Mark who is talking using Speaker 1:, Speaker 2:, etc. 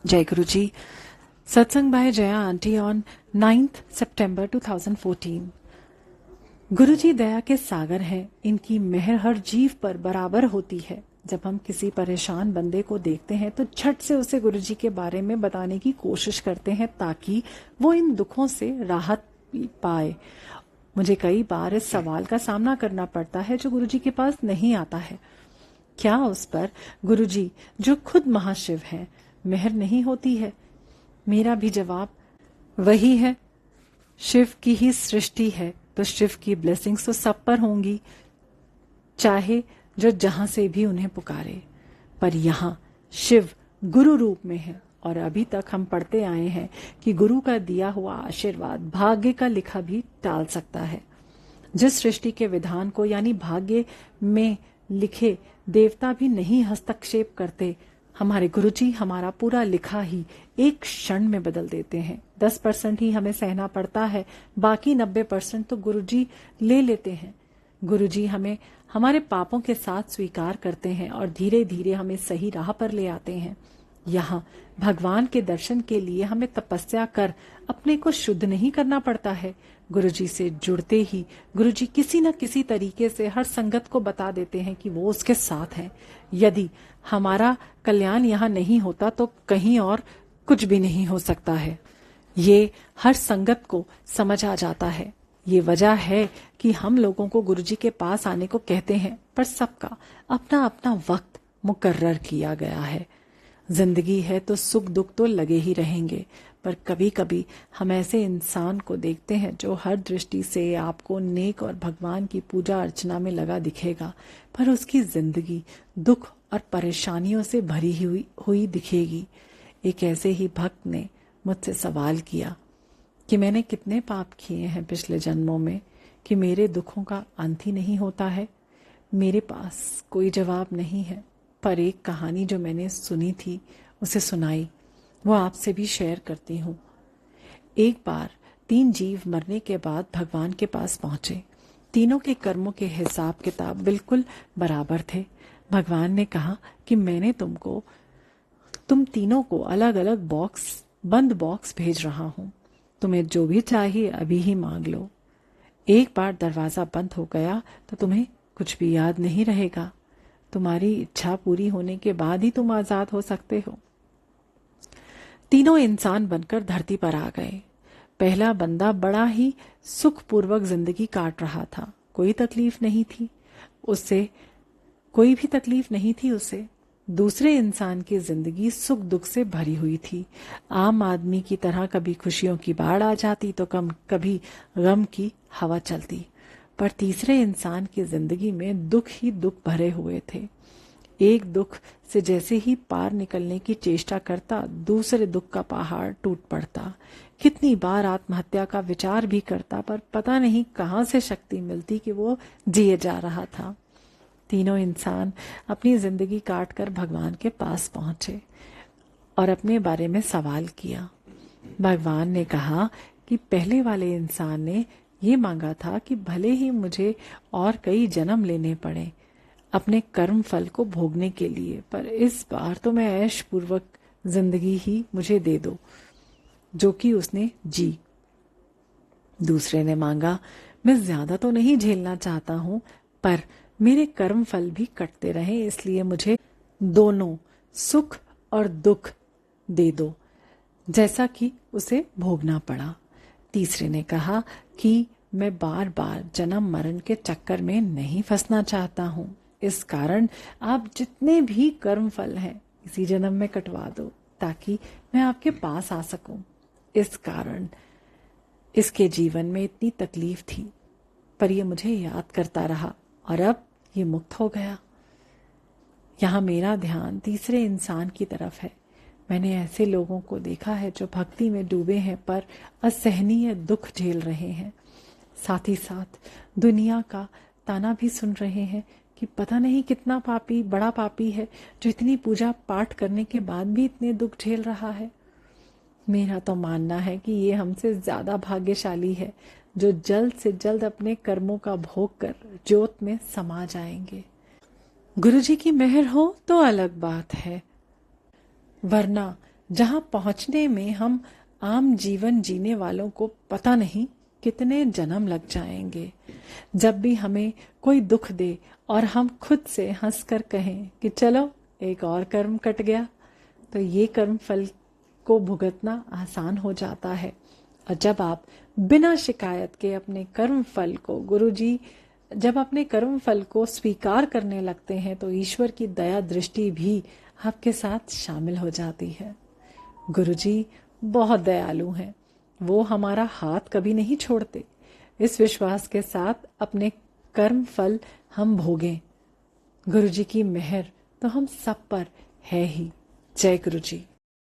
Speaker 1: जय गुरु जी। सत्संग बाय Jaya aunty on 9th September 2014। गुरु जी दया के सागर हैं, इनकी मेहर हर जीव पर बराबर होती है। जब हम किसी परेशान बंदे को देखते हैं तो झट से उसे गुरु जी के बारे में बताने की कोशिश करते हैं ताकि वो इन दुखों से राहत पाए। मुझे कई बार इस सवाल का सामना करना पड़ता है जो गुरु जी के पास नहीं आता है, क्या उस पर गुरु जी जो खुद महाशिव हैं मेहर नहीं होती है? मेरा भी जवाब वही है, शिव की ही सृष्टि है तो शिव की ब्लेसिंग्स तो सब पर होंगी, चाहे जो जहां से भी उन्हें पुकारे। पर यहाँ शिव गुरु रूप में है और अभी तक हम पढ़ते आए हैं कि गुरु का दिया हुआ आशीर्वाद भाग्य का लिखा भी टाल सकता है। जिस सृष्टि के विधान को यानी भाग्य में लिखे देवता भी नहीं हस्तक्षेप करते, हमारे गुरुजी हमारा पूरा लिखा ही एक क्षण में बदल देते हैं। 10% ही हमें सहना पड़ता है, बाकी 90% तो गुरुजी ले लेते हैं। गुरुजी हमें हमारे पापों के साथ स्वीकार करते हैं और धीरे धीरे हमें सही राह पर ले आते हैं। यहाँ भगवान के दर्शन के लिए हमें तपस्या कर अपने को शुद्ध नहीं करना पड़ता है। गुरुजी से जुड़ते ही गुरुजी किसी न किसी तरीके से हर संगत को बता देते हैं कि वो उसके साथ हैं। यदि हमारा कल्याण यहाँ नहीं होता तो कहीं और कुछ भी नहीं हो सकता है। ये हर संगत को समझ आ जाता है। ये वजह है कि हम लोगों को गुरुजी के पास आने को कहते हैं, पर सबका अपना अपना वक्त मुकर्रर किया गया है। जिंदगी है तो सुख दुख तो लगे ही रहेंगे, पर कभी कभी हम ऐसे इंसान को देखते हैं जो हर दृष्टि से आपको नेक और भगवान की पूजा अर्चना में लगा दिखेगा, पर उसकी जिंदगी दुख और परेशानियों से भरी हुई दिखेगी। एक ऐसे ही भक्त ने मुझसे सवाल किया कि मैंने कितने पाप किए हैं पिछले जन्मों में कि मेरे दुखों का अंत ही नहीं होता है। मेरे पास कोई जवाब नहीं है, पर एक कहानी जो मैंने सुनी थी उसे सुनाई, वो आपसे भी शेयर करती हूँ। एक बार 3 जीव मरने के बाद भगवान के पास पहुंचे। तीनों के कर्मों के हिसाब किताब बिल्कुल बराबर थे। भगवान ने कहा कि मैंने तुम तीनों को अलग अलग बंद बॉक्स भेज रहा हूं, तुम्हें जो भी चाहिए अभी ही मांग लो। एक बार दरवाजा बंद हो गया तो तुम्हें कुछ भी याद नहीं रहेगा। तुम्हारी इच्छा पूरी होने के बाद ही तुम आजाद हो सकते हो। तीनों इंसान बनकर धरती पर आ गए। पहला बंदा बड़ा ही सुखपूर्वक जिंदगी काट रहा था, कोई तकलीफ नहीं थी उसे। दूसरे इंसान की जिंदगी सुख दुख से भरी हुई थी। आम आदमी की तरह कभी खुशियों की बाढ़ आ जाती तो कभी गम की हवा चलती, पर तीसरे इंसान की जिंदगी में दुख ही दुख भरे हुए थे। एक दुख से जैसे ही पार निकलने की चेष्टा करता, दूसरे दुख का पहाड़ टूट पड़ता। कितनी बार आत्महत्या का विचार भी करता, पर पता नहीं कहां से शक्ति मिलती कि वो जिए जा रहा था। तीनों इंसान अपनी जिंदगी काट कर भगवान के पास पहुंचे और अपने बारे में सवाल किया। भगवान ने कहा कि पहले वाले इंसान ने ये मांगा था कि भले ही मुझे और कई जन्म लेने पड़े अपने कर्म फल को भोगने के लिए, पर इस बार तो मैं ऐश पूर्वक जिंदगी ही मुझे दे दो, जो कि उसने जी। दूसरे ने मांगा, मैं ज्यादा तो नहीं झेलना चाहता हूं, पर मेरे कर्म फल भी कटते रहे, इसलिए मुझे दोनों सुख और दुख दे दो, जैसा कि उसे भोगना पड़ा। तीसरे ने कहा कि मैं बार बार जन्म मरण के चक्कर में नहीं फंसना चाहता हूं, इस कारण आप जितने भी कर्म फल हैं इसी जन्म में कटवा दो ताकि मैं आपके पास आ सकूं। इस कारण इसके जीवन में इतनी तकलीफ थी, पर ये मुझे याद करता रहा और अब ये मुक्त हो गया। यहाँ मेरा ध्यान तीसरे इंसान की तरफ है। मैंने ऐसे लोगों को देखा है जो भक्ति में डूबे हैं पर असहनीय दुख झेल रहे हैं, साथ ही साथ दुनिया का ताना भी सुन रहे हैं कि पता नहीं कितना पापी, बड़ा पापी है जो इतनी पूजा पाठ करने के बाद भी इतने दुख झेल रहा है। मेरा तो मानना है कि ये हमसे ज्यादा भाग्यशाली है जो जल्द से जल्द अपने कर्मों का भोग कर ज्योत में समा जाएंगे। गुरुजी की मेहर हो तो अलग बात है, वरना जहां पहुंचने में हम आम जीवन जीने वालों को पता नहीं कितने जन्म लग जाएंगे। जब भी हमें कोई दुख दे और हम खुद से हंसकर कहें कि चलो एक और कर्म कट गया, तो ये कर्म फल को भुगतना आसान हो जाता है। और जब आप बिना शिकायत के अपने कर्म फल को गुरुजी जब अपने कर्म फल को स्वीकार करने लगते हैं, तो ईश्वर की दया दृष्टि भी आपके साथ शामिल हो जाती है। गुरुजी बहुत दयालु हैं, वो हमारा हाथ कभी नहीं छोड़ते। इस विश्वास के साथ अपने कर्म फल हम भोगें। गुरुजी की मेहर तो हम सब पर है ही। जय गुरुजी।